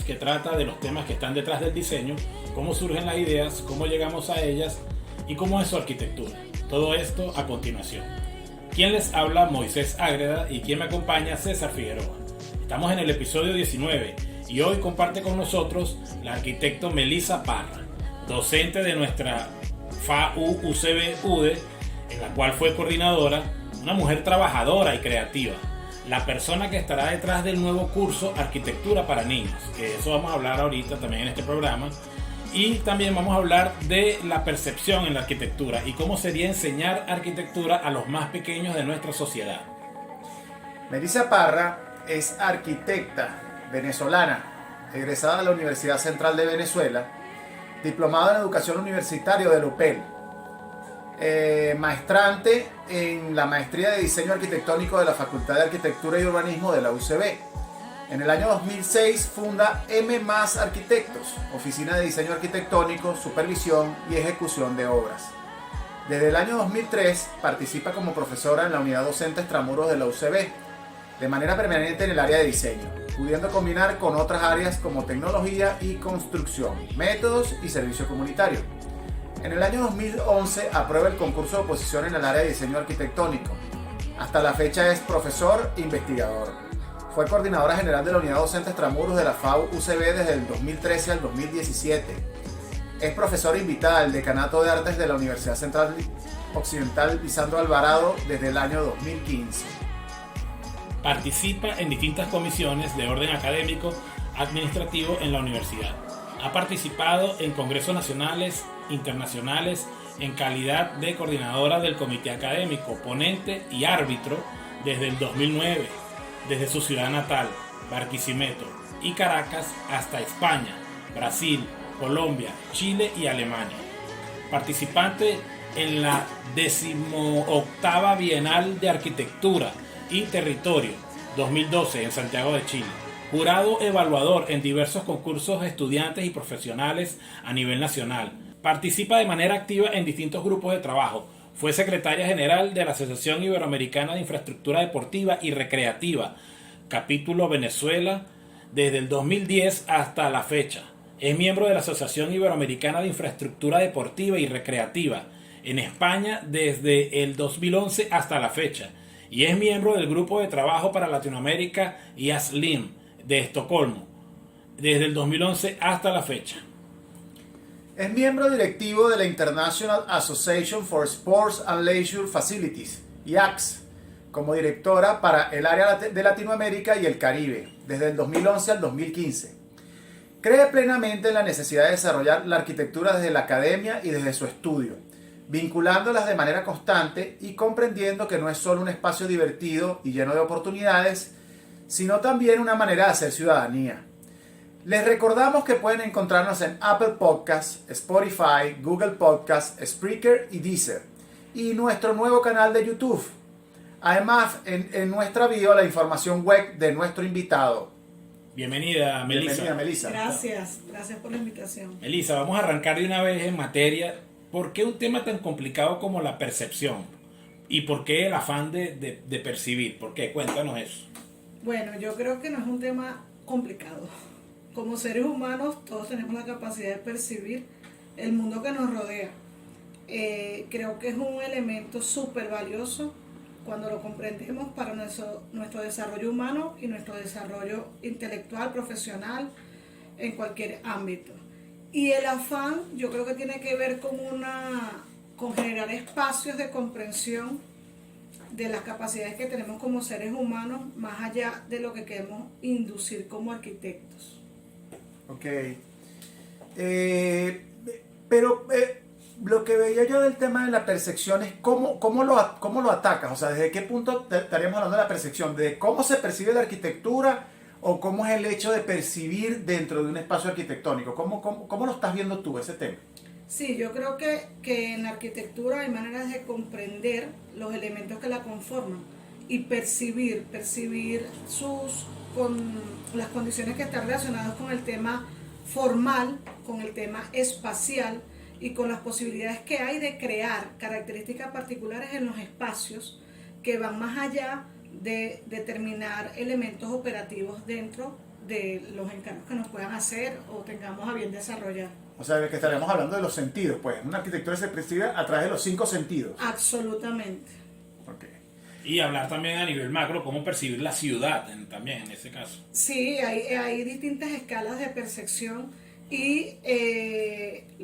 que trata de los temas que están detrás del diseño, cómo surgen las ideas, cómo llegamos a ellas y cómo es su arquitectura. Todo esto a continuación. Quien les habla, Moisés Ágreda, y quien me acompaña, César Figueroa. Estamos en el episodio 19 y hoy comparte con nosotros la arquitecto Melissa Parra, docente de nuestra FAU UCB UDE, en la cual fue coordinadora, una mujer trabajadora y creativa, la persona que estará detrás del nuevo curso Arquitectura para Niños, que eso vamos a hablar ahorita también en este programa, y también vamos a hablar de la percepción en la arquitectura y cómo sería enseñar arquitectura a los más pequeños de nuestra sociedad. Melissa Parra es arquitecta venezolana, egresada de la Universidad Central de Venezuela, diplomada en Educación Universitaria de la UPEL, maestrante en la Maestría de Diseño Arquitectónico de la Facultad de Arquitectura y Urbanismo de la UCB. En el año 2006 funda M+ Arquitectos, oficina de diseño arquitectónico, supervisión y ejecución de obras. Desde el año 2003 participa como profesora en la unidad docente extramuros de la UCB, de manera permanente en el área de diseño, pudiendo combinar con otras áreas como tecnología y construcción, métodos y servicio comunitario. En el año 2011 aprueba el concurso de oposición en el área de diseño arquitectónico. Hasta la fecha es profesor e investigador. Fue coordinadora general de la unidad docente extramuros de la FAU UCB desde el 2013 al 2017. Es profesora invitada al Decanato de Artes de la Universidad Central Occidental Lisandro Alvarado desde el año 2015. Participa en distintas comisiones de orden académico, administrativo en la universidad. Ha participado en congresos nacionales, internacionales, en calidad de coordinadora del comité académico, ponente y árbitro desde el 2009, desde su ciudad natal, Barquisimeto, y Caracas hasta España, Brasil, Colombia, Chile y Alemania. Participante en la 18ª Bienal de Arquitectura y Territorio 2012 en Santiago de Chile. Jurado evaluador en diversos concursos de estudiantes y profesionales a nivel nacional. Participa de manera activa en distintos grupos de trabajo. Fue secretaria general de la Asociación Iberoamericana de Infraestructura Deportiva y Recreativa, capítulo Venezuela, desde el 2010 hasta la fecha. Es miembro de la Asociación Iberoamericana de Infraestructura Deportiva y Recreativa en España desde el 2011 hasta la fecha. Y es miembro del Grupo de Trabajo para Latinoamérica IASLIM de Estocolmo, desde el 2011 hasta la fecha. Es miembro directivo de la International Association for Sports and Leisure Facilities, IACS, como directora para el área de Latinoamérica y el Caribe, desde el 2011 al 2015. Cree plenamente en la necesidad de desarrollar la arquitectura desde la academia y desde su estudio, vinculándolas de manera constante y comprendiendo que no es solo un espacio divertido y lleno de oportunidades, sino también una manera de hacer ciudadanía. Les recordamos que pueden encontrarnos en Apple Podcasts, Spotify, Google Podcasts, Spreaker y Deezer, y nuestro nuevo canal de YouTube. Además, en nuestra bio la información web de nuestro invitado. Bienvenida, Melissa. Bienvenida, Melissa. Gracias por la invitación. Melissa, vamos a arrancar de una vez en materia. ¿Por qué un tema tan complicado como la percepción? ¿Y por qué el afán de percibir? ¿Por qué? Cuéntanos eso. Bueno, yo creo que no es un tema complicado. Como seres humanos, todos tenemos la capacidad de percibir el mundo que nos rodea. Creo que es un elemento súper valioso cuando lo comprendemos para nuestro desarrollo humano y nuestro desarrollo intelectual, profesional, en cualquier ámbito. Y el afán, yo creo que tiene que ver con generar espacios de comprensión de las capacidades que tenemos como seres humanos, más allá de lo que queremos inducir como arquitectos. Ok. Pero lo que veía yo del tema de la percepción es cómo lo atacas. O sea, ¿desde qué punto estaríamos hablando de la percepción? ¿De cómo se percibe la arquitectura o cómo es el hecho de percibir dentro de un espacio arquitectónico? ¿Cómo lo estás viendo tú, ese tema? Sí, yo creo que en la arquitectura hay maneras de comprender los elementos que la conforman y percibir con las condiciones que están relacionadas con el tema formal, con el tema espacial y con las posibilidades que hay de crear características particulares en los espacios que van más allá de determinar elementos operativos dentro de los encargos que nos puedan hacer o tengamos a bien desarrollar. O sea, que estaríamos hablando de los sentidos, pues. Una arquitectura se percibe a través de los 5 sentidos. Absolutamente. Okay. Y hablar también a nivel macro, cómo percibir la ciudad también en ese caso. Sí, hay distintas escalas de percepción y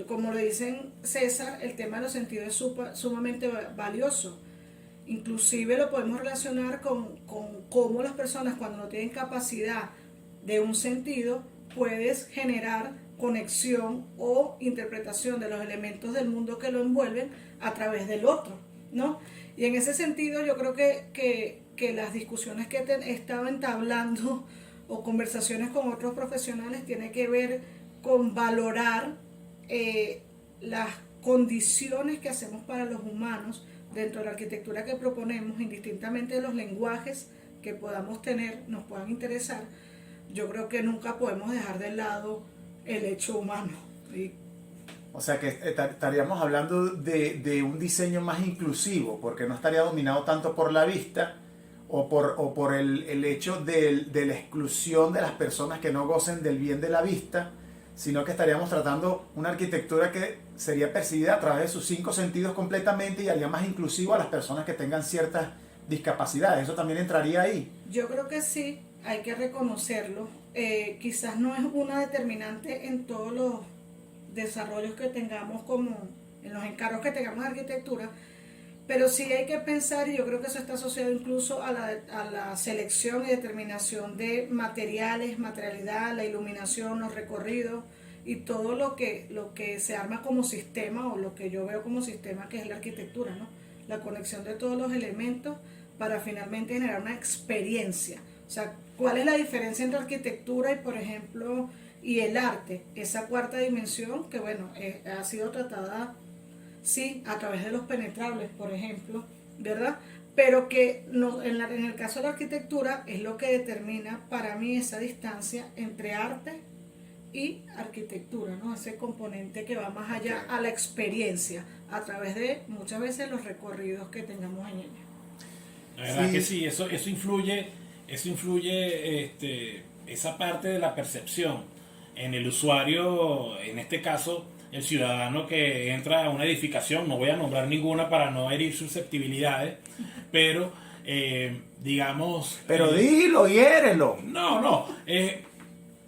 como lo dicen César, el tema de los sentidos es sumamente valioso. Inclusive lo podemos relacionar con cómo las personas cuando no tienen capacidad de un sentido, puedes generar conexión o interpretación de los elementos del mundo que lo envuelven a través del otro, ¿no? Y en ese sentido yo creo que las discusiones que he estado entablando o conversaciones con otros profesionales tiene que ver con valorar las condiciones que hacemos para los humanos dentro de la arquitectura que proponemos, indistintamente de los lenguajes que podamos tener, nos puedan interesar. Yo creo que nunca podemos dejar de lado el hecho humano. ¿Sí? O sea que estaríamos hablando de un diseño más inclusivo, porque no estaría dominado tanto por la vista o por el hecho de la exclusión de las personas que no gocen del bien de la vista, sino que estaríamos tratando una arquitectura que sería percibida a través de sus 5 sentidos completamente y haría más inclusivo a las personas que tengan ciertas discapacidades. ¿Eso también entraría ahí? Yo creo que sí, hay que reconocerlo. Quizás no es una determinante en todos los desarrollos que tengamos, como en los encargos que tengamos de arquitectura, pero sí hay que pensar, y yo creo que eso está asociado incluso a la selección y determinación de materiales, materialidad, la iluminación, los recorridos y todo lo que se arma como sistema, o lo que yo veo como sistema, que es la arquitectura, ¿no? La conexión de todos los elementos para finalmente generar una experiencia. O sea, ¿cuál es la diferencia entre arquitectura y, por ejemplo, y el arte? Esa cuarta dimensión que, bueno, ha sido tratada, sí, a través de los penetrables, por ejemplo, ¿verdad? Pero que no, en el caso de la arquitectura es lo que determina para mí esa distancia entre arte y arquitectura, ¿no? Ese componente que va más allá a la experiencia, a través de muchas veces los recorridos que tengamos en ella. La verdad que sí, eso influye, esa parte de la percepción en el usuario, en este caso el ciudadano que entra a una edificación. No voy a nombrar ninguna para no herir susceptibilidades, pero digamos... Pero dilo, hiérelo. No,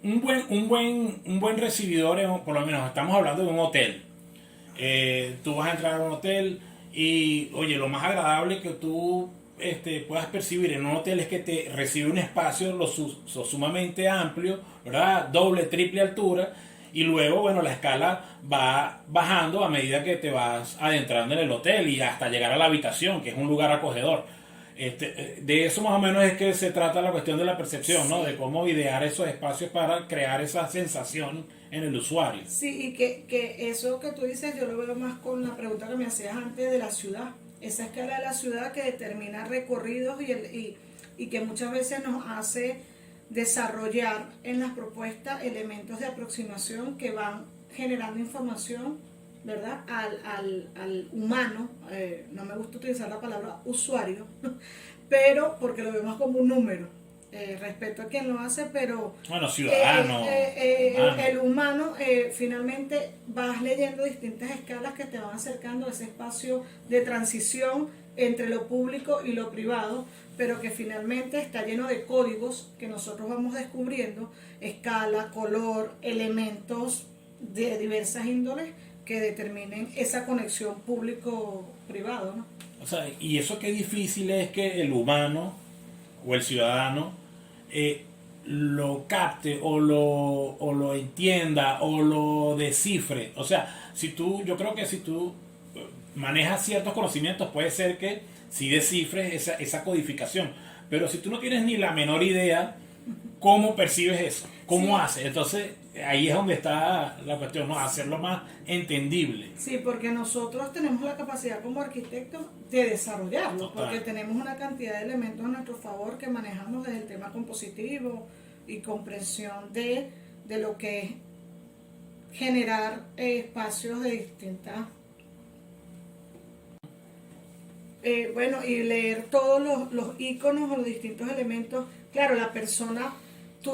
un buen recibidor, por lo menos estamos hablando de un hotel. Tú vas a entrar a un hotel y, oye, lo más agradable que tú puedas percibir en un hotel es que te recibe un espacio sumamente amplio, ¿verdad? Doble, triple altura, y luego, bueno, la escala va bajando a medida que te vas adentrando en el hotel y hasta llegar a la habitación, que es un lugar acogedor. De eso más o menos es que se trata la cuestión de la percepción, ¿no? De cómo idear esos espacios para crear esa sensación en el usuario. Sí, y que eso que tú dices yo lo veo más con la pregunta que me hacías antes de la ciudad. Esa escala de la ciudad que determina recorridos y que muchas veces nos hace desarrollar en las propuestas elementos de aproximación que van generando información, ¿verdad? Al humano, no me gusta utilizar la palabra usuario, pero porque lo vemos como un número. Respeto a quien lo hace, pero bueno, ciudadano, el humano finalmente vas leyendo distintas escalas que te van acercando a ese espacio de transición entre lo público y lo privado, pero que finalmente está lleno de códigos que nosotros vamos descubriendo, escala, color, elementos de diversas índoles que determinen esa conexión público-privado, ¿no? O sea, y eso qué difícil es que el humano o el ciudadano lo capte o lo entienda o lo descifre. O sea, yo creo que si tú manejas ciertos conocimientos, puede ser que sí descifres esa codificación, pero si tú no tienes ni la menor idea, ¿cómo percibes eso? ¿Cómo haces? Entonces ahí es donde está la cuestión, ¿no? Hacerlo más entendible. Sí, porque nosotros tenemos la capacidad como arquitectos de desarrollarlo. Total. Porque tenemos una cantidad de elementos a nuestro favor que manejamos desde el tema compositivo y comprensión de lo que es generar espacios de distintas... bueno, y leer todos los iconos o los distintos elementos. Claro, la persona, tú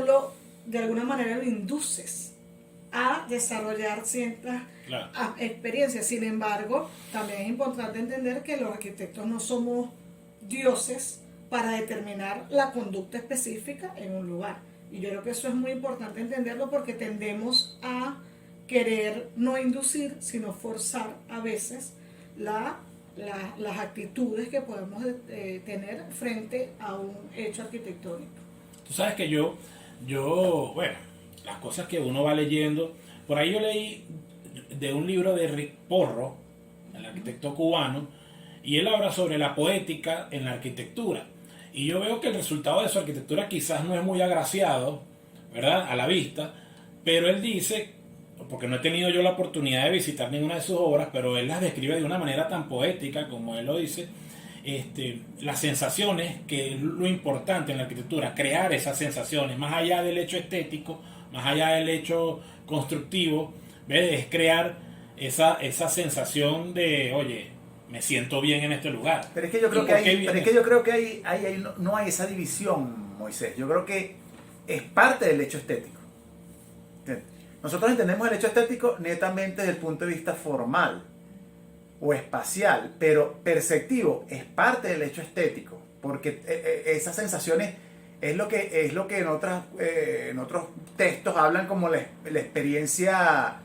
de alguna manera lo induces a desarrollar ciertas Claro. experiencias. Sin embargo, también es importante entender que los arquitectos no somos dioses para determinar la conducta específica en un lugar. Y yo creo que eso es muy importante entenderlo porque tendemos a querer no inducir, sino forzar a veces las actitudes que podemos tener frente a un hecho arquitectónico. Tú sabes que bueno, las cosas que uno va leyendo, por ahí yo leí de un libro de Rick Porro, el arquitecto cubano, y él habla sobre la poética en la arquitectura. Y yo veo que el resultado de su arquitectura quizás no es muy agraciado, ¿verdad?, a la vista, pero él dice, porque no he tenido yo la oportunidad de visitar ninguna de sus obras, pero él las describe de una manera tan poética como él lo dice, las sensaciones, que es lo importante en la arquitectura, crear esas sensaciones, más allá del hecho estético, más allá del hecho constructivo, ¿ves?, es crear esa sensación de, oye, me siento bien en este lugar. Pero es que yo creo que no hay esa división, Moisés. Yo creo que es parte del hecho estético. Nosotros entendemos el hecho estético netamente desde el punto de vista formal o espacial, pero perceptivo es parte del hecho estético, porque esas sensaciones es lo que en otros textos hablan como la experiencia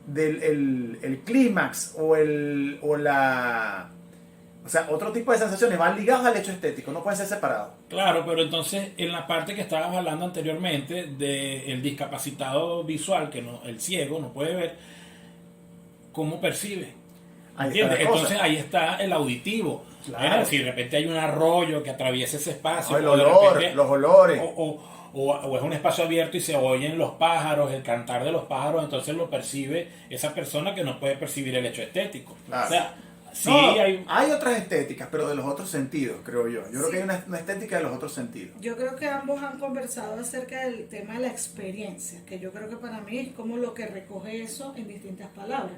del el clímax o sea, otro tipo de sensaciones van ligados al hecho estético, no pueden ser separados. Claro, pero entonces en la parte que estabas hablando anteriormente del discapacitado visual, que no, el ciego no puede ver, ¿cómo percibe? ¿Entiendes? Entonces ahí está el auditivo. Claro. Si de repente hay un arroyo que atraviesa ese espacio, el olor, los olores. O es un espacio abierto y se oyen los pájaros, el cantar de los pájaros, entonces lo percibe esa persona que no puede percibir el hecho estético. Claro. O sea, sí, no, hay otras estéticas, pero de los otros sentidos, creo yo. Yo creo que hay una estética de los otros sentidos. Yo creo que ambos han conversado acerca del tema de la experiencia, que yo creo que para mí es como lo que recoge eso en distintas palabras.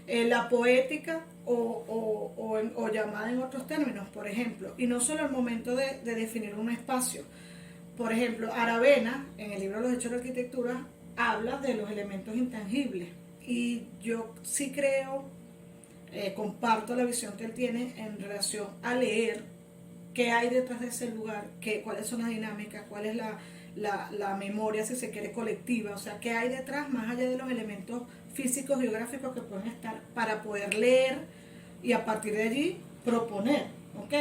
La poética o llamada en otros términos, por ejemplo, y no solo al momento de definir un espacio. Por ejemplo, Aravena, en el libro Los Hechos de la Arquitectura, habla de los elementos intangibles. Y yo sí creo, comparto la visión que él tiene en relación a leer qué hay detrás de ese lugar, cuáles son las dinámicas, cuál es la memoria, si se quiere, colectiva, o sea, qué hay detrás, más allá de los elementos físicos, geográficos que pueden estar, para poder leer y a partir de allí proponer, ¿ok?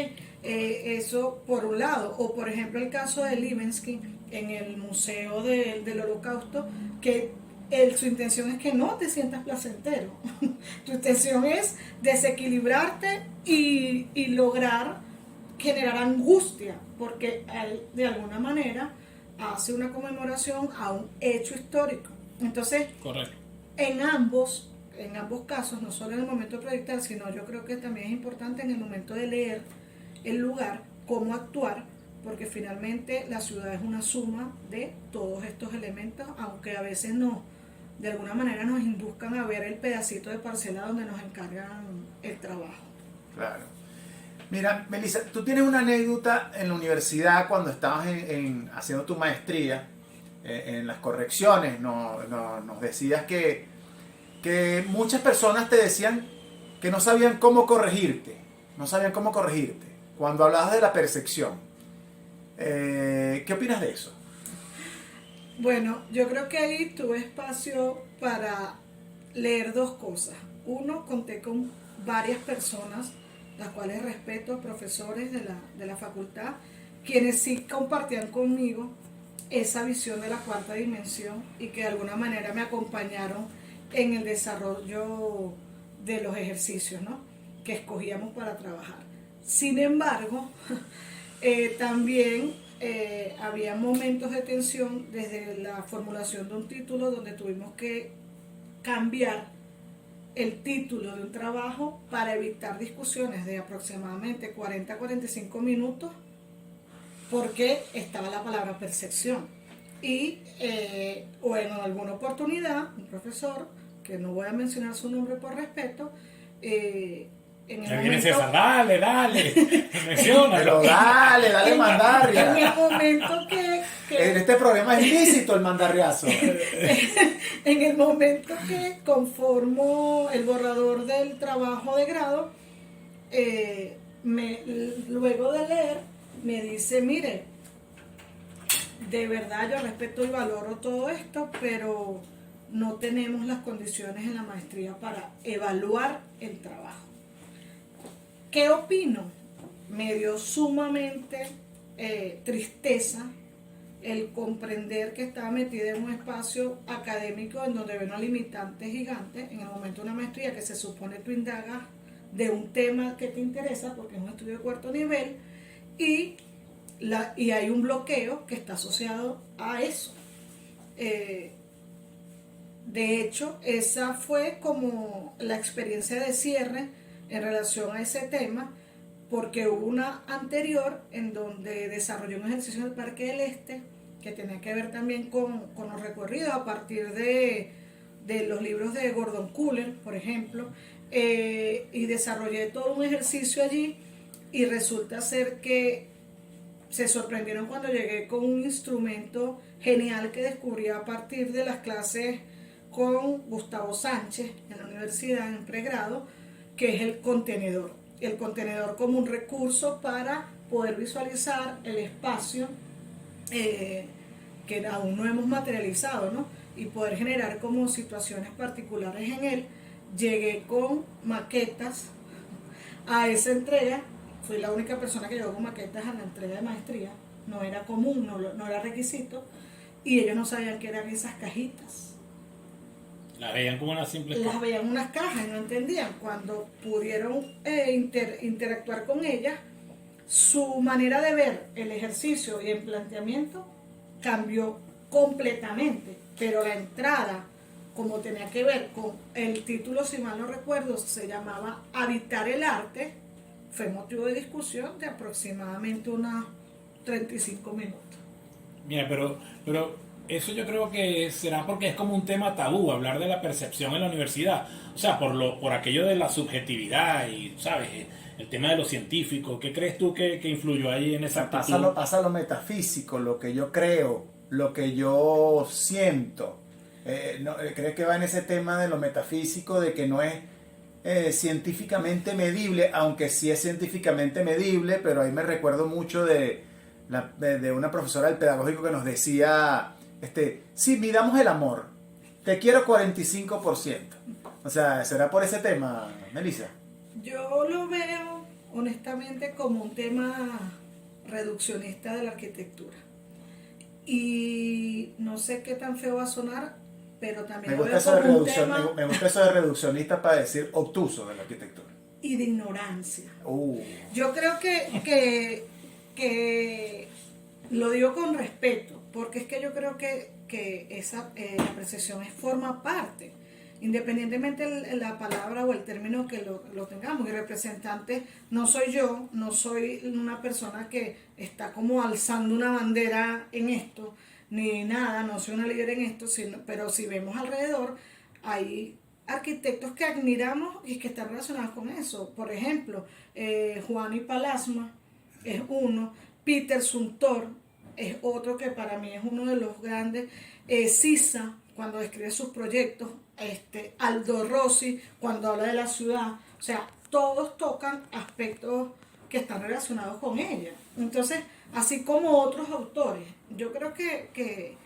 Eso por un lado. O por ejemplo el caso de Libeskind en el Museo del Holocausto, que su intención es que no te sientas placentero. Tu intención es desequilibrarte y lograr generar angustia, porque él de alguna manera hace una conmemoración a un hecho histórico. Entonces, correcto. En ambos casos, no solo en el momento de proyectar, sino yo creo que también es importante en el momento de leer el lugar, cómo actuar, porque finalmente la ciudad es una suma de todos estos elementos, aunque a veces de alguna manera nos induzcan a ver el pedacito de parcela donde nos encargan el trabajo. Claro. Mira, Melissa, tú tienes una anécdota en la universidad cuando estabas haciendo tu maestría, en las correcciones, nos decías que muchas personas te decían que no sabían cómo corregirte, cuando hablabas de la percepción. ¿Qué opinas de eso? Bueno, yo creo que ahí tuve espacio para leer dos cosas. Uno, conté con varias personas, las cuales respeto, profesores de la facultad, quienes sí compartían conmigo esa visión de la cuarta dimensión y que de alguna manera me acompañaron en el desarrollo de los ejercicios, ¿no?, que escogíamos para trabajar. Sin embargo, también había momentos de tensión desde la formulación de un título donde tuvimos que cambiar el título de un trabajo para evitar discusiones de aproximadamente 40 a 45 minutos porque estaba la palabra percepción. Y o en alguna oportunidad, un profesor, que no voy a mencionar su nombre por respeto, en el momento, César, dale, menciona. Pero dale en mandarria. el momento que En este programa es ilícito el mandarriazo. En el momento que conformo el borrador del trabajo de grado, luego de leer, me dice, mire, de verdad yo respeto y valoro todo esto, pero no tenemos las condiciones en la maestría para evaluar el trabajo. ¿Qué opino? Me dio sumamente tristeza el comprender que estaba metida en un espacio académico en donde ve una limitante gigante en el momento de una maestría que se supone tú indagas de un tema que te interesa porque es un estudio de cuarto nivel y hay un bloqueo que está asociado a eso. De hecho, esa fue como la experiencia de cierre en relación a ese tema, porque hubo una anterior en donde desarrolló un ejercicio en el Parque del Este que tenía que ver también con los recorridos a partir de los libros de Gordon Cooler, por ejemplo, y desarrollé todo un ejercicio allí y resulta ser que se sorprendieron cuando llegué con un instrumento genial que descubrí a partir de las clases con Gustavo Sánchez en la universidad en pregrado, que es el contenedor como un recurso para poder visualizar el espacio que aún no hemos materializado, ¿no? Y poder generar como situaciones particulares en él. Llegué con maquetas a esa entrega, fui la única persona que llegó con maquetas a la entrega de maestría, no era común, no era requisito, y ellos no sabían qué eran esas cajitas. Las veían como unas simples Las veían unas cajas y no entendían. Cuando pudieron interactuar con ellas, su manera de ver el ejercicio y el planteamiento cambió completamente, pero la entrada, como tenía que ver con el título, si mal no recuerdo, se llamaba Habitar el Arte, fue motivo de discusión de aproximadamente unos 35 minutos. Mira, pero eso yo creo que será porque es como un tema tabú hablar de la percepción en la universidad. O sea, por aquello de la subjetividad y, ¿sabes? El tema de lo científico. ¿Qué crees tú que influyó ahí en esa actitud? Pasa lo metafísico, lo que yo creo, lo que yo siento. ¿Crees que va en ese tema de lo metafísico, de que no es científicamente medible, aunque sí es científicamente medible, pero ahí me recuerdo mucho de una profesora del pedagógico que nos decía, sí, midamos el amor, te quiero 45%. O sea, ¿será por ese tema, Melissa? Yo lo veo honestamente como un tema reduccionista de la arquitectura. Y no sé qué tan feo va a sonar, pero también me gusta eso de reduccionista para decir obtuso de la arquitectura. Y de ignorancia. Yo creo que lo digo con respeto, porque es que yo creo que esa la apreciación forma parte, independientemente la palabra o el término que lo tengamos. Y representante no soy yo, no soy una persona que está como alzando una bandera en esto, ni nada, no soy una líder en esto, pero si vemos alrededor, hay arquitectos que admiramos y que están relacionados con eso. Por ejemplo, Juan y Palasma es uno, Peter Zumthor es otro que para mí es uno de los grandes, Sisa cuando describe sus proyectos, Aldo Rossi cuando habla de la ciudad, o sea, todos tocan aspectos que están relacionados con ella. Entonces, así como otros autores, yo creo que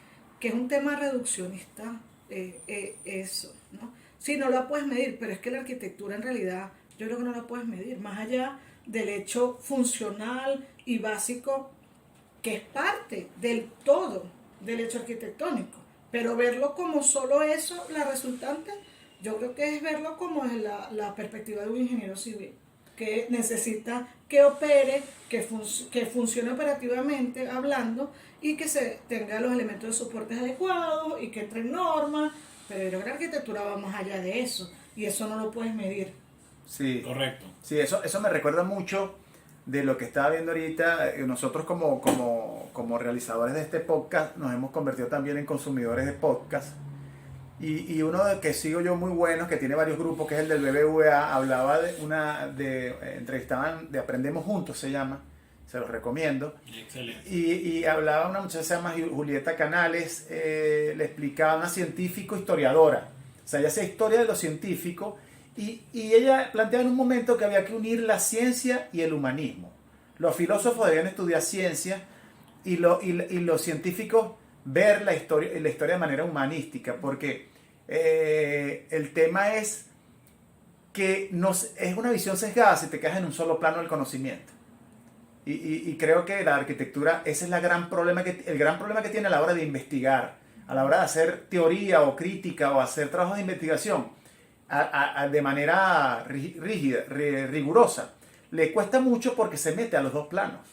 es un tema reduccionista eso, ¿no? Sí, no la puedes medir, pero es que la arquitectura en realidad yo creo que no la puedes medir, más allá del hecho funcional y básico que es parte del todo del hecho arquitectónico. Pero verlo como solo eso, la resultante, yo creo que es verlo como desde la perspectiva de un ingeniero civil, que necesita que opere, que funcione operativamente hablando y que se tenga los elementos de soportes adecuados y que entre en normas. Pero yo creo que la arquitectura va más allá de eso y eso no lo puedes medir. Sí, correcto. Sí, eso me recuerda mucho de lo que estaba viendo ahorita. Nosotros como realizadores de este podcast nos hemos convertido también en consumidores de podcast. Y uno que sigo yo muy bueno, que tiene varios grupos, que es el del BBVA, hablaba entrevistaban de Aprendemos Juntos, se llama, se los recomiendo. Excelente. Y hablaba una muchacha que se llama Julieta Canales, le explicaba, una científico historiadora, o sea, ella hacía historia de los científicos, y ella planteaba en un momento que había que unir la ciencia y el humanismo. Los filósofos debían estudiar ciencia y los científicos ver la historia de manera humanística, porque el tema es que es una visión sesgada si te quedas en un solo plano del conocimiento. Y creo que la arquitectura, ese es el gran problema que tiene a la hora de investigar, a la hora de hacer teoría o crítica o hacer trabajos de investigación de manera rígida, rigurosa. Le cuesta mucho porque se mete a los dos planos.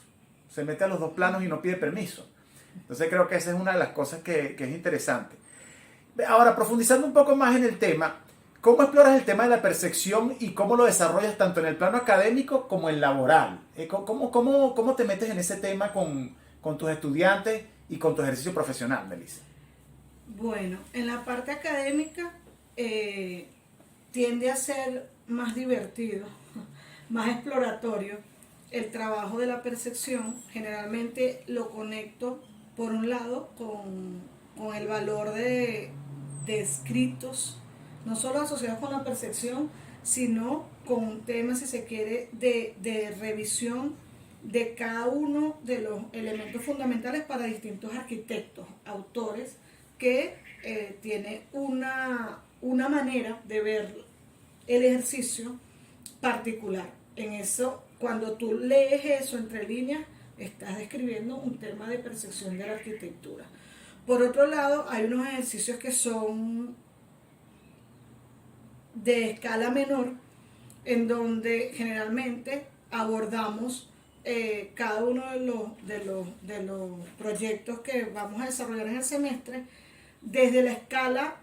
Se mete a los dos planos y no pide permiso. Entonces creo que esa es una de las cosas que es interesante. Ahora, profundizando un poco más en el tema, ¿cómo exploras el tema de la percepción y cómo lo desarrollas tanto en el plano académico como en el laboral? ¿Cómo te metes en ese tema con tus estudiantes y con tu ejercicio profesional, Melissa? Bueno, en la parte académica tiende a ser más divertido, más exploratorio. El trabajo de la percepción generalmente lo conecto, por un lado, con el valor de escritos, no solo asociados con la percepción, sino con un tema, si se quiere, de revisión de cada uno de los elementos fundamentales para distintos arquitectos, autores, que tiene una manera de ver el ejercicio particular. En eso, cuando tú lees eso entre líneas, estás describiendo un tema de percepción de la arquitectura. Por otro lado, hay unos ejercicios que son de escala menor, en donde generalmente abordamos cada uno de los proyectos que vamos a desarrollar en el semestre, desde la escala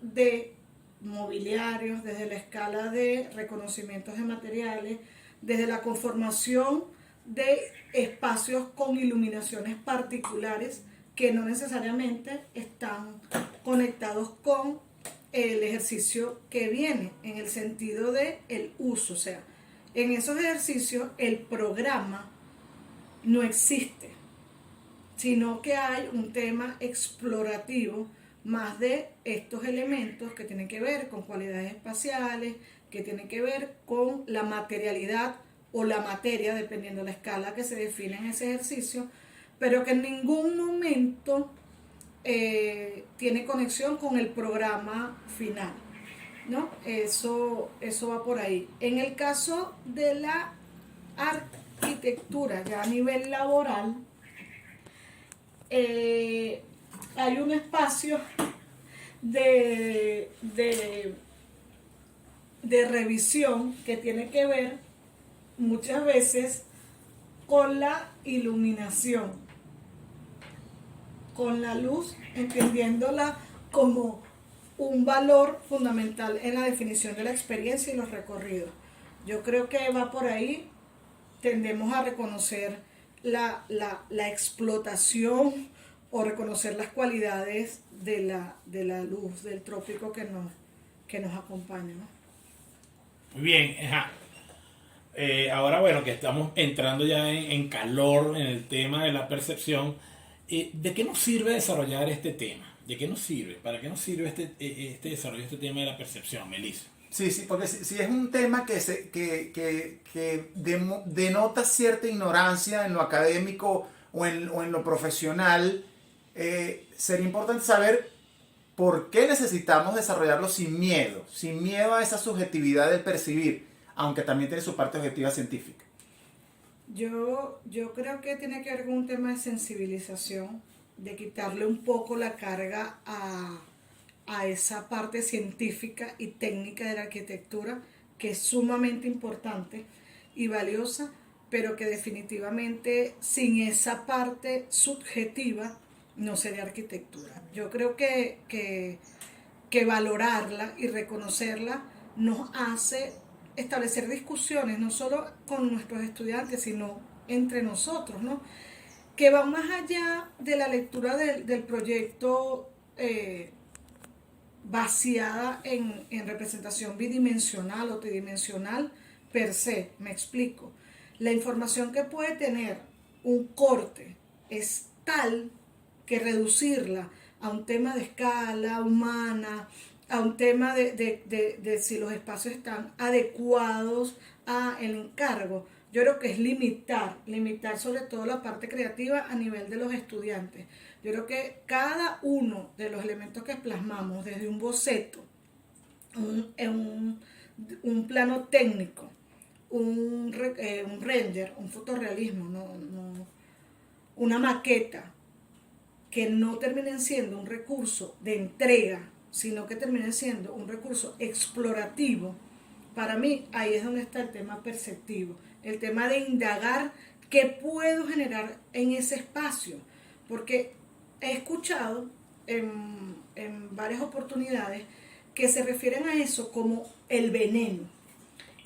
de mobiliarios, desde la escala de reconocimientos de materiales, desde la conformación de espacios con iluminaciones particulares que no necesariamente están conectados con el ejercicio que viene, en el sentido de el uso. O sea, en esos ejercicios el programa no existe, sino que hay un tema explorativo más de estos elementos que tienen que ver con cualidades espaciales, que tienen que ver con la materialidad o la materia, dependiendo de la escala que se define en ese ejercicio, pero que en ningún momento tiene conexión con el programa final, ¿no? Eso va por ahí. En el caso de la arquitectura, ya a nivel laboral, hay un espacio de revisión que tiene que ver muchas veces con la iluminación, con la luz, entendiéndola como un valor fundamental en la definición de la experiencia y los recorridos. Yo creo que va por ahí. Tendemos a reconocer la explotación o reconocer las cualidades de la luz del trópico que nos acompaña, ¿no? Muy bien, ajá. Ahora, bueno, que estamos entrando ya en calor en el tema de la percepción, ¿de qué nos sirve desarrollar este tema? ¿De qué nos sirve? ¿Para qué nos sirve este desarrollo, este tema de la percepción, Melissa? Sí, porque si es un tema que denota cierta ignorancia en lo académico o en lo profesional, sería importante saber por qué necesitamos desarrollarlo sin miedo a esa subjetividad del percibir, aunque también tiene su parte objetiva científica. Yo creo que tiene que ver con un tema de sensibilización, de quitarle un poco la carga a esa parte científica y técnica de la arquitectura, que es sumamente importante y valiosa, pero que definitivamente sin esa parte subjetiva no sería arquitectura. Yo creo que valorarla y reconocerla nos hace establecer discusiones, no solo con nuestros estudiantes, sino entre nosotros, ¿no? Que van más allá de la lectura del proyecto vaciada en representación bidimensional o tridimensional per se. Me explico. La información que puede tener un corte es tal que reducirla a un tema de escala humana, a un tema de si los espacios están adecuados a el encargo. Yo creo que es limitar sobre todo la parte creativa a nivel de los estudiantes. Yo creo que cada uno de los elementos que plasmamos, desde un boceto, un plano técnico, un render, un fotorrealismo, una maqueta, que no terminen siendo un recurso de entrega, sino que terminen siendo un recurso explorativo, para mí ahí es donde está el tema perceptivo, el tema de indagar qué puedo generar en ese espacio, porque he escuchado en varias oportunidades que se refieren a eso como el veneno,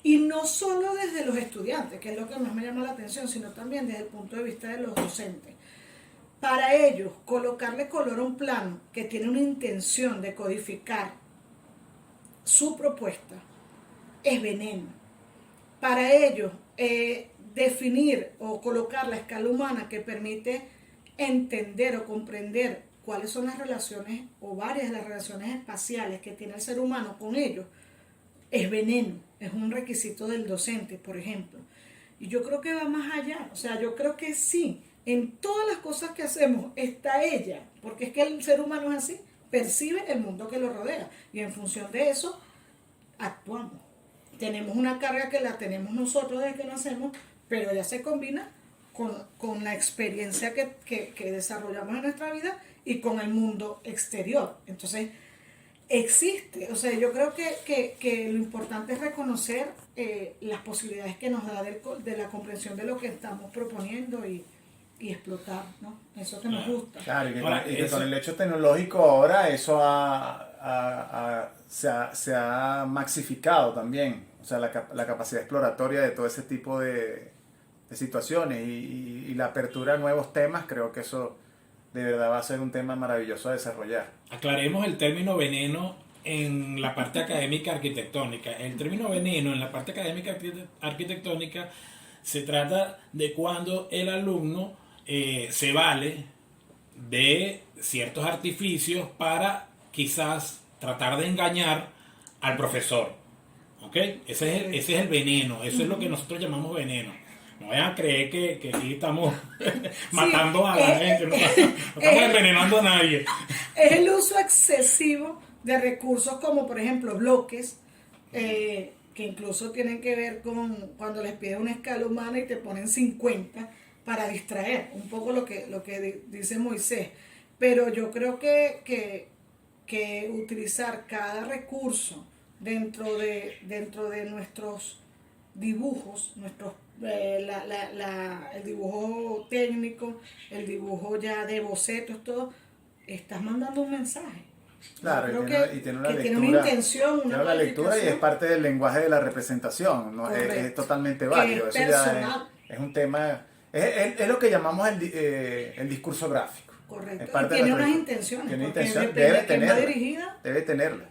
y no solo desde los estudiantes, que es lo que más me llama la atención, sino también desde el punto de vista de los docentes. Para ellos, colocarle color a un plano que tiene una intención de codificar su propuesta es veneno. Para ellos, definir o colocar la escala humana que permite entender o comprender cuáles son las relaciones o varias de las relaciones espaciales que tiene el ser humano con ellos, es veneno, es un requisito del docente, por ejemplo. Y yo creo que va más allá, o sea, yo creo que sí, en todas las cosas que hacemos está ella, porque es que el ser humano es así, percibe el mundo que lo rodea y en función de eso actuamos. Tenemos una carga que la tenemos nosotros desde que nacemos, pero ya se combina con la experiencia que desarrollamos en nuestra vida y con el mundo exterior. Entonces, existe, o sea, yo creo que lo importante es reconocer las posibilidades que nos da de la comprensión de lo que estamos proponiendo y explotar, ¿no? Eso que nos gusta. Claro, y que con el hecho tecnológico ahora eso se ha maxificado también, o sea, la capacidad exploratoria de todo ese tipo de situaciones y la apertura a nuevos temas, creo que eso de verdad va a ser un tema maravilloso a desarrollar. Aclaremos el término veneno en la parte académica arquitectónica. El término veneno en la parte académica arquitectónica se trata de cuando el alumno se vale de ciertos artificios para quizás tratar de engañar al profesor. ¿Ok? Ese es el veneno, eso es lo que nosotros llamamos veneno. No vayan a creer que aquí estamos matando a la gente, no estamos envenenando a nadie. Es el uso excesivo de recursos como por ejemplo bloques, que incluso tienen que ver con cuando les piden una escala humana y te ponen 50 para distraer, un poco lo que dice Moisés. Pero yo creo que utilizar cada recurso dentro de nuestros dibujos, el dibujo técnico, el dibujo ya de bocetos, todo, estás mandando un mensaje. Claro, y tiene una lectura, tiene una intención, tiene una lectura y es parte del lenguaje de la representación, ¿no? Es totalmente válido. Que es eso personal. ya es un tema, es lo que llamamos el discurso gráfico. Correcto. Es parte y tiene de unas intenciones. Tiene porque intención, debe tenerla. Debe tenerla.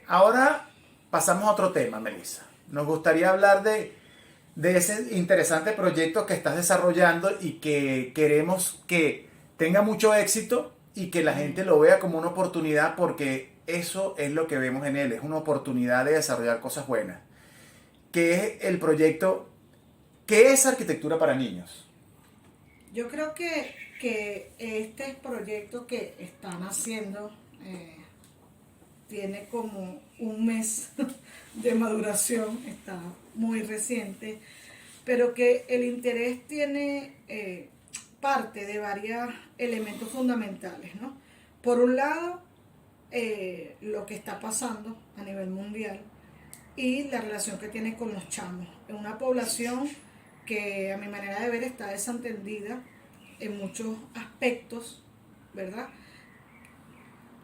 Ahora pasamos a otro tema, Melissa. Nos gustaría hablar de ese interesante proyecto que estás desarrollando y que queremos que tenga mucho éxito y que la gente lo vea como una oportunidad, porque eso es lo que vemos en él, es una oportunidad de desarrollar cosas buenas. ¿Qué es el proyecto? ¿Qué es arquitectura para niños? Yo creo que este proyecto que están haciendo tiene como un mes de maduración, está muy reciente, pero que el interés tiene parte de varios elementos fundamentales, ¿no? Por un lado, lo que está pasando a nivel mundial y la relación que tiene con los chamos. Es una población que a mi manera de ver está desatendida en muchos aspectos, ¿verdad?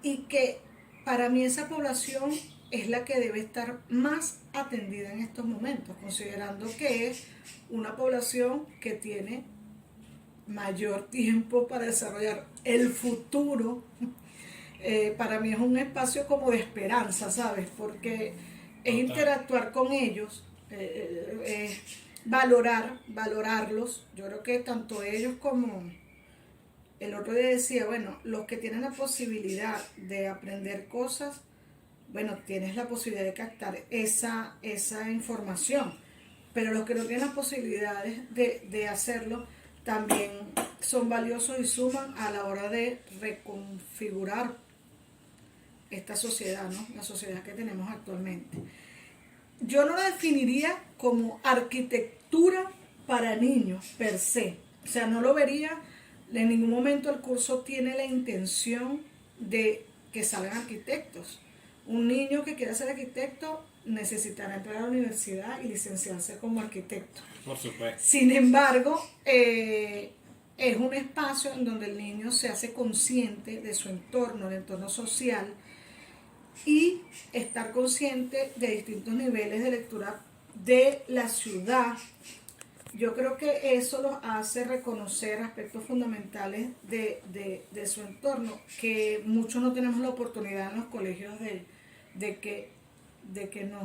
Y que para mí esa población es la que debe estar más atendida en estos momentos, considerando que es una población que tiene mayor tiempo para desarrollar el futuro. Para mí es un espacio como de esperanza, ¿sabes? Porque es interactuar con ellos, valorarlos. Yo creo que tanto ellos como el otro día decía, bueno, los que tienen la posibilidad de aprender cosas, bueno, tienes la posibilidad de captar esa información, pero los que no tienen las posibilidades de hacerlo también son valiosos y suman a la hora de reconfigurar esta sociedad, ¿no? La sociedad que tenemos actualmente. Yo no la definiría como arquitectura para niños per se, o sea, no lo vería, en ningún momento el curso tiene la intención de que salgan arquitectos. Un niño que quiera ser arquitecto necesitará entrar a la universidad y licenciarse como arquitecto. Por supuesto. Sin embargo, es un espacio en donde el niño se hace consciente de su entorno, el entorno social, y estar consciente de distintos niveles de lectura de la ciudad. Yo creo que eso los hace reconocer aspectos fundamentales de su entorno, que muchos no tenemos la oportunidad en los colegios de que nos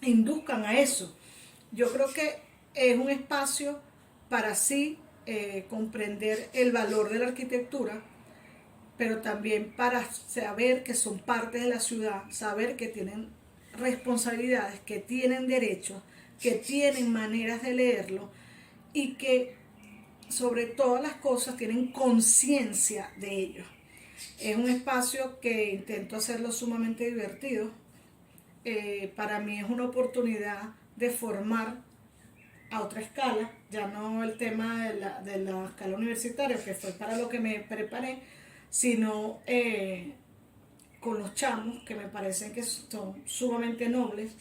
induzcan a eso. Yo creo que es un espacio para sí comprender el valor de la arquitectura, pero también para saber que son parte de la ciudad, saber que tienen responsabilidades, que tienen derechos, que tienen maneras de leerlo y que sobre todas las cosas tienen conciencia de ello. Es un espacio que intento hacerlo sumamente divertido. Para mí es una oportunidad de formar a otra escala, ya no el tema de la escala universitaria, que fue para lo que me preparé, sino con los chamos, que me parecen que son sumamente nobles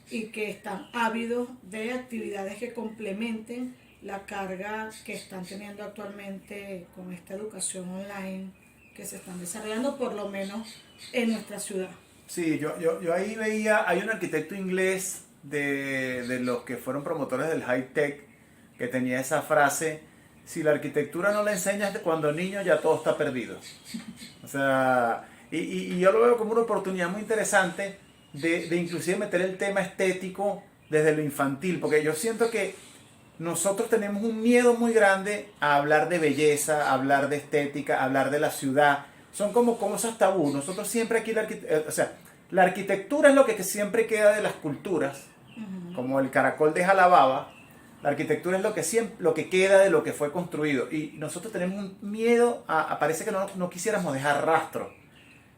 y que están ávidos de actividades que complementen la carga que están teniendo actualmente con esta educación online que se están desarrollando, por lo menos en nuestra ciudad. Sí, yo ahí veía, hay un arquitecto inglés de los que fueron promotores del high-tech que tenía esa frase: si la arquitectura no la enseñas cuando niño, ya todo está perdido. O sea, y yo lo veo como una oportunidad muy interesante de inclusive meter el tema estético desde lo infantil, porque yo siento que nosotros tenemos un miedo muy grande a hablar de belleza, a hablar de estética, a hablar de la ciudad. Son como cosas tabú. Nosotros siempre aquí, la arquitectura es lo que siempre queda de las culturas, como el caracol deja la baba. La arquitectura es lo que queda de lo que fue construido. Y nosotros tenemos un miedo parece que no quisiéramos dejar rastro.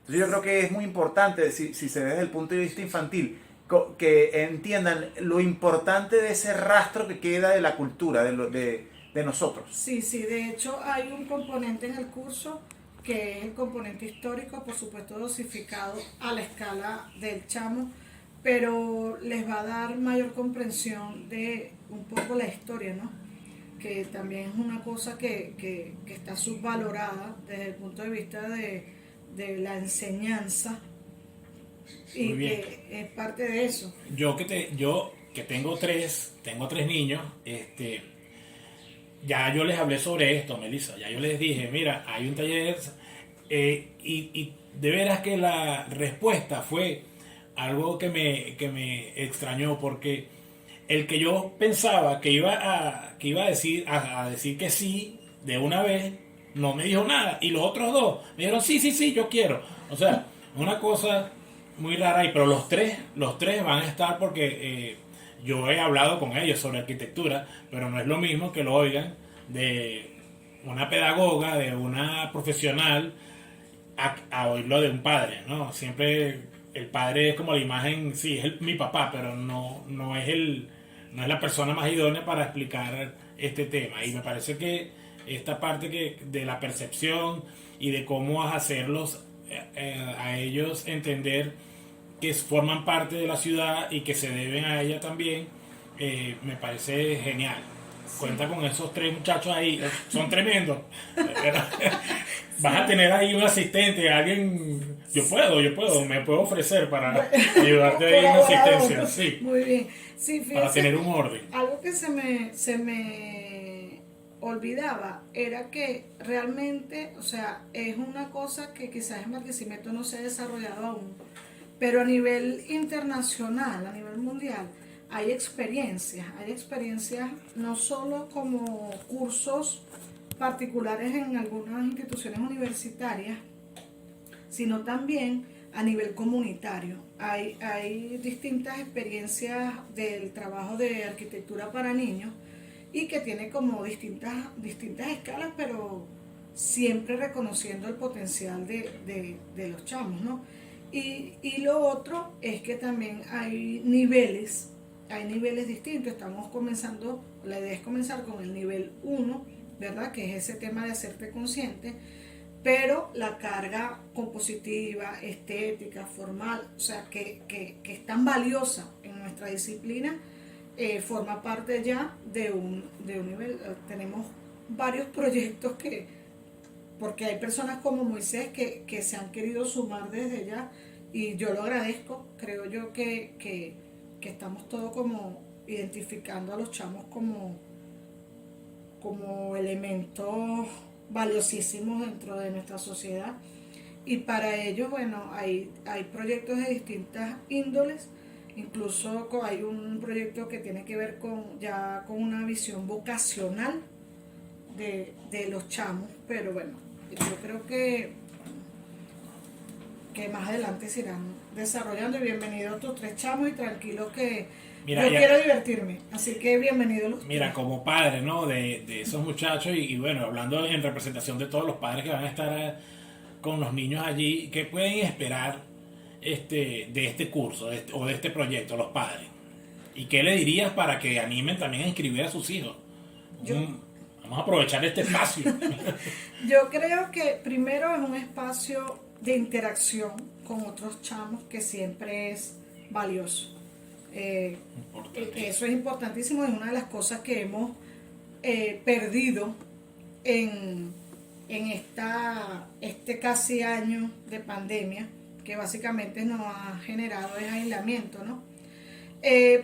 Entonces yo creo que es muy importante, si se ve desde el punto de vista infantil, que entiendan lo importante de ese rastro que queda de la cultura, de nosotros. Sí, de hecho hay un componente en el curso que es el componente histórico, por supuesto dosificado a la escala del chamo, pero les va a dar mayor comprensión de un poco la historia, ¿no? Que también es una cosa que está subvalorada desde el punto de vista de la enseñanza y que es parte de eso. Yo que tengo tres niños, ya yo les hablé sobre esto, Melissa. Ya yo les dije, mira, hay un taller y de veras que la respuesta fue algo que me extrañó, porque el que yo pensaba que iba a decir que sí de una vez, no me dijo nada, y los otros dos me dijeron sí, yo quiero. O sea, una cosa muy rara ahí, pero los tres van a estar, porque yo he hablado con ellos sobre arquitectura, pero no es lo mismo que lo oigan de una pedagoga, de una profesional, a oírlo de un padre, ¿no? Siempre el padre es como la imagen, sí, es mi papá, pero no es la persona más idónea para explicar este tema. Y me parece que esta parte de la percepción y de cómo hacerlos a ellos entender que forman parte de la ciudad y que se deben a ella también, me parece genial. Sí. Cuenta con esos tres muchachos ahí, son tremendos. Vas a tener ahí un asistente, alguien. Yo puedo, me puedo ofrecer para ayudarte ahí en asistencia. Sí. Muy bien. Sí, fíjate, para tener un orden. Algo que se me olvidaba era que realmente, o sea, es una cosa que quizás en Barquisimeto no se ha desarrollado aún, pero a nivel internacional, a nivel mundial, hay experiencias no solo como cursos particulares en algunas instituciones universitarias, sino también a nivel comunitario. Hay distintas experiencias del trabajo de arquitectura para niños y que tiene como distintas escalas, pero siempre reconociendo el potencial de los chamos, ¿no? Y lo otro es que también hay niveles distintos. Estamos comenzando, la idea es comenzar con el nivel 1, ¿verdad? Que es ese tema de hacerte consciente, pero la carga compositiva, estética, formal, o sea, que es tan valiosa en nuestra disciplina, forma parte ya de un nivel. Tenemos varios proyectos porque hay personas como Moisés que se han querido sumar desde ya, y yo lo agradezco. Creo yo que estamos todos como identificando a los chamos como elementos valiosísimos dentro de nuestra sociedad, y para ello, bueno, hay proyectos de distintas índoles. Incluso hay un proyecto que tiene que ver con una visión vocacional de los chamos, pero bueno, yo creo que más adelante se irán desarrollando. Y bienvenidos tus 3 chamos, y tranquilos que yo quiero divertirme, así que bienvenidos los 3. Mira, como padre, ¿no? de esos muchachos, y bueno, hablando en representación de todos los padres que van a estar con los niños allí, ¿qué pueden esperar de este curso o de este proyecto los padres? ¿Y qué le dirías para que animen también a inscribir a sus hijos? Vamos a aprovechar este espacio. Yo creo que primero es un espacio de interacción con otros chamos que siempre es valioso. Eso es importantísimo, es una de las cosas que hemos perdido en este casi año de pandemia, que básicamente nos ha generado es aislamiento, ¿no?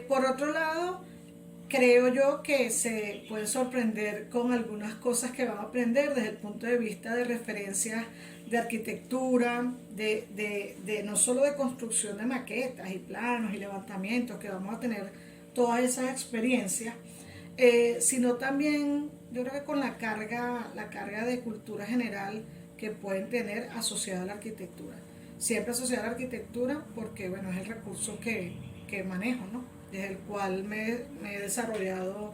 Por otro lado, creo yo que se pueden sorprender con algunas cosas que van a aprender desde el punto de vista de referencias de arquitectura, de no solo de construcción de maquetas y planos y levantamientos, que vamos a tener todas esas experiencias, sino también yo creo que con la carga de cultura general que pueden tener asociada a la arquitectura. Siempre asociada a la arquitectura porque, bueno, es el recurso que manejo, ¿no? Desde el cual me he desarrollado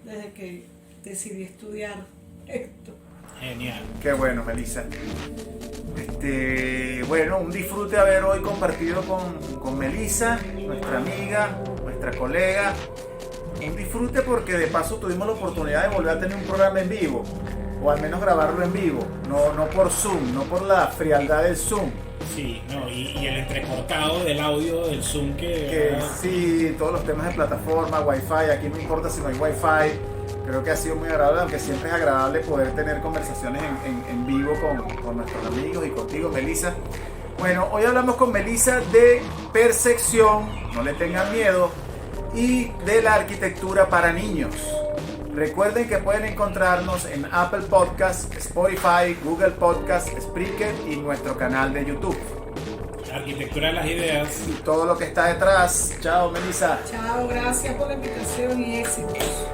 desde que decidí estudiar esto. Genial. Qué bueno, Melissa. Bueno, un disfrute haber hoy compartido con Melissa, nuestra amiga, nuestra colega. Un disfrute porque de paso tuvimos la oportunidad de volver a tener un programa en vivo, o al menos grabarlo en vivo, no por Zoom, no por la frialdad del Zoom. Sí, no, y el entrecortado del audio del Zoom sí, todos los temas de plataforma, Wi-Fi, aquí no importa si no hay Wi-Fi. Creo que ha sido muy agradable, aunque siempre es agradable poder tener conversaciones en vivo con nuestros amigos y contigo, Melissa. Bueno, hoy hablamos con Melissa de percepción, no le tengan miedo, y de la arquitectura para niños. Recuerden que pueden encontrarnos en Apple Podcasts, Spotify, Google Podcasts, Spreaker y nuestro canal de YouTube. La arquitectura de las ideas. Y todo lo que está detrás. Chao, Melissa. Chao, gracias por la invitación y éxitos.